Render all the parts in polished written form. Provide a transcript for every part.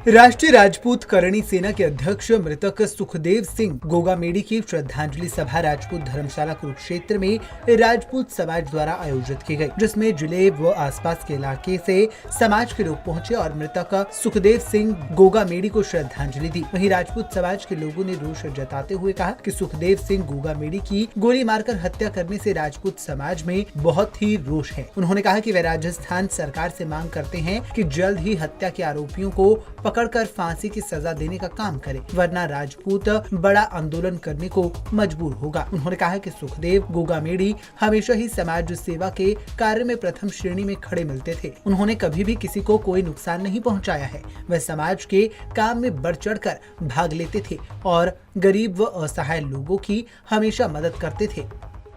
राष्ट्रीय राजपूत करणी सेना के अध्यक्ष मृतक सुखदेव सिंह गोगामेडी की श्रद्धांजलि सभा राजपूत धर्मशाला कुरुक्षेत्र में राजपूत समाज द्वारा आयोजित की गई, जिसमें जिले व आसपास के इलाके से समाज के लोग पहुंचे और मृतक सुखदेव सिंह गोगामेडी को श्रद्धांजलि दी। वहीं राजपूत समाज के लोगों ने रोष जताते हुए कहा कि सुखदेव सिंह गोगामेडी की गोली मारकर हत्या करने से राजपूत समाज में बहुत ही रोष है। उन्होंने कहा कि वे राजस्थान सरकार से मांग करते हैं कि जल्द ही हत्या के आरोपियों को पकड़कर फांसी की सजा देने का काम करे, वरना राजपूत बड़ा आंदोलन करने को मजबूर होगा। उन्होंने कहा कि सुखदेव गोगामेडी हमेशा ही समाज सेवा के कार्य में प्रथम श्रेणी में खड़े मिलते थे। उन्होंने कभी भी किसी को कोई नुकसान नहीं पहुंचाया है। वह समाज के काम में बढ़ चढ़कर भाग लेते थे और गरीब व असहाय लोगों की हमेशा मदद करते थे।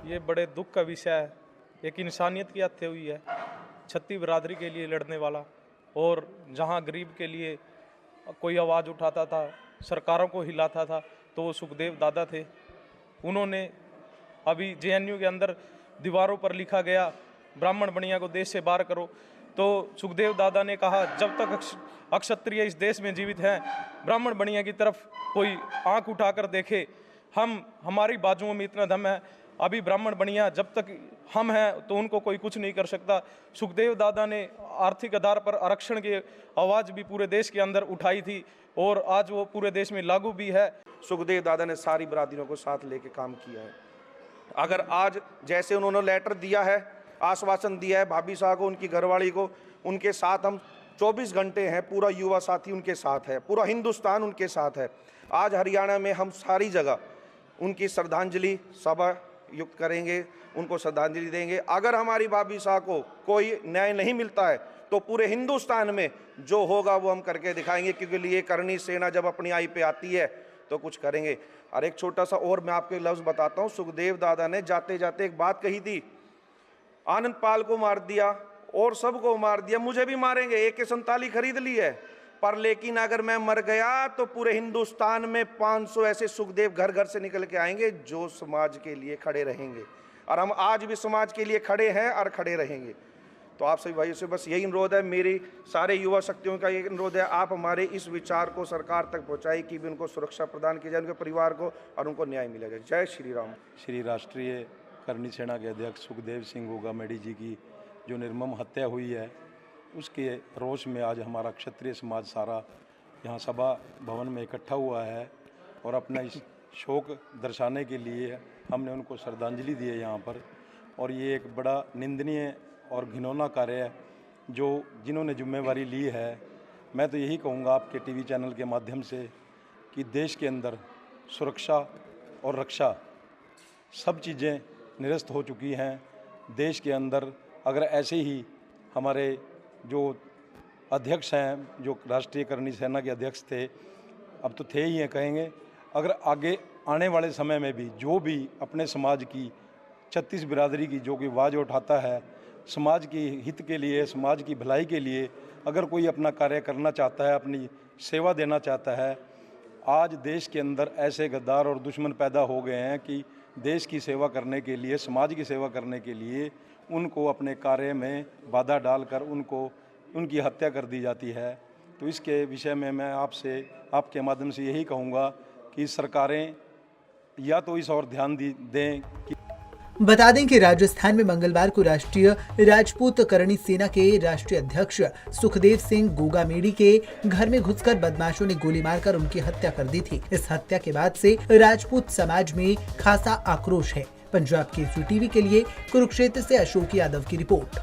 ये बड़े दुख का विषय है। एक इंसानियत की हत्या हुई है, छत्ती बिरादरी के लिए लड़ने वाला, और जहां गरीब के लिए कोई आवाज़ उठाता था, सरकारों को हिलाता था, तो वो सुखदेव दादा थे। उन्होंने अभी जेएनयू के अंदर दीवारों पर लिखा गया ब्राह्मण बनिया को देश से बाहर करो, तो सुखदेव दादा ने कहा जब तक अक्षत्रिय इस देश में जीवित हैं, ब्राह्मण बनिया की तरफ कोई आंख उठाकर देखे, हमारी बाजुओं में इतना दम है। अभी ब्राह्मण बनिया जब तक हम हैं तो उनको कोई कुछ नहीं कर सकता। सुखदेव दादा ने आर्थिक आधार पर आरक्षण की आवाज़ भी पूरे देश के अंदर उठाई थी और आज वो पूरे देश में लागू भी है। सुखदेव दादा ने सारी बिरादरियों को साथ लेके काम किया है। अगर आज जैसे उन्होंने लेटर दिया है, आश्वासन दिया है भाभी साहब को, उनकी घरवाली को, उनके साथ हम 24 घंटे हैं, पूरा युवा साथी उनके साथ है, पूरा हिंदुस्तान उनके साथ है। आज हरियाणा में हम सारी जगह उनकी श्रद्धांजलि सभा युक्त करेंगे, उनको श्रद्धांजलि देंगे। अगर हमारी भाभी साहब को कोई न्याय नहीं मिलता है तो पूरे हिंदुस्तान में जो होगा वो हम करके दिखाएंगे, क्योंकि लिए करणी सेना जब अपनी आई पे आती है तो कुछ करेंगे। और एक छोटा सा और मैं आपको लफ्ज़ बताता हूँ। सुखदेव दादा ने जाते जाते एक बात कही थी, आनंद पाल को मार दिया और सबको मार दिया, मुझे भी मारेंगे, AK-47 खरीद ली है, पर लेकिन अगर मैं मर गया तो पूरे हिंदुस्तान में 500 ऐसे सुखदेव घर घर से निकल के आएंगे जो समाज के लिए खड़े रहेंगे। और हम आज भी समाज के लिए खड़े हैं और खड़े रहेंगे। तो आप सभी भाइयों से बस यही अनुरोध है, मेरी सारे युवा शक्तियों का यही अनुरोध है, आप हमारे इस विचार को सरकार तक पहुँचाए कि भी उनको सुरक्षा प्रदान की जाए, उनके परिवार को, और उनको न्याय मिला जाए। जय श्री राम। श्री राष्ट्रीय करणी सेना के अध्यक्ष सुखदेव सिंह गोगामेडी जी की जो निर्मम हत्या हुई है, उसके रोष में आज हमारा क्षत्रिय समाज सारा यहाँ सभा भवन में इकट्ठा हुआ है और अपना इस शोक दर्शाने के लिए हमने उनको श्रद्धांजलि दी है यहाँ पर। और ये एक बड़ा निंदनीय और घिनौना कार्य है जो जिन्होंने जिम्मेवारी ली है। मैं तो यही कहूँगा आपके टीवी चैनल के माध्यम से कि देश के अंदर सुरक्षा और रक्षा सब चीज़ें निरस्त हो चुकी हैं। देश के अंदर अगर ऐसे ही हमारे जो अध्यक्ष हैं, जो राष्ट्रीय करणी सेना के अध्यक्ष थे, अब तो थे ही हैं कहेंगे, अगर आगे आने वाले समय में भी जो भी अपने समाज की 36 बिरादरी की जो कि आवाज़ उठाता है, समाज की हित के लिए, समाज की भलाई के लिए अगर कोई अपना कार्य करना चाहता है, अपनी सेवा देना चाहता है, आज देश के अंदर ऐसे गद्दार और दुश्मन पैदा हो गए हैं कि देश की सेवा करने के लिए, समाज की सेवा करने के लिए उनको अपने कार्य में बाधा डालकर उनकी हत्या कर दी जाती है। तो इसके विषय में मैं आपसे, आपके माध्यम से यही कहूँगा कि सरकारें या तो इस और ध्यान दें कि बता दें कि राजस्थान में मंगलवार को राष्ट्रीय राजपूत करणी सेना के राष्ट्रीय अध्यक्ष सुखदेव सिंह गोगामेडी के घर में घुसकर बदमाशों ने गोली मारकर उनकी हत्या कर दी थी। इस हत्या के बाद से राजपूत समाज में खासा आक्रोश है। पंजाब केसरी टीवी के लिए कुरुक्षेत्र से अशोक यादव की रिपोर्ट।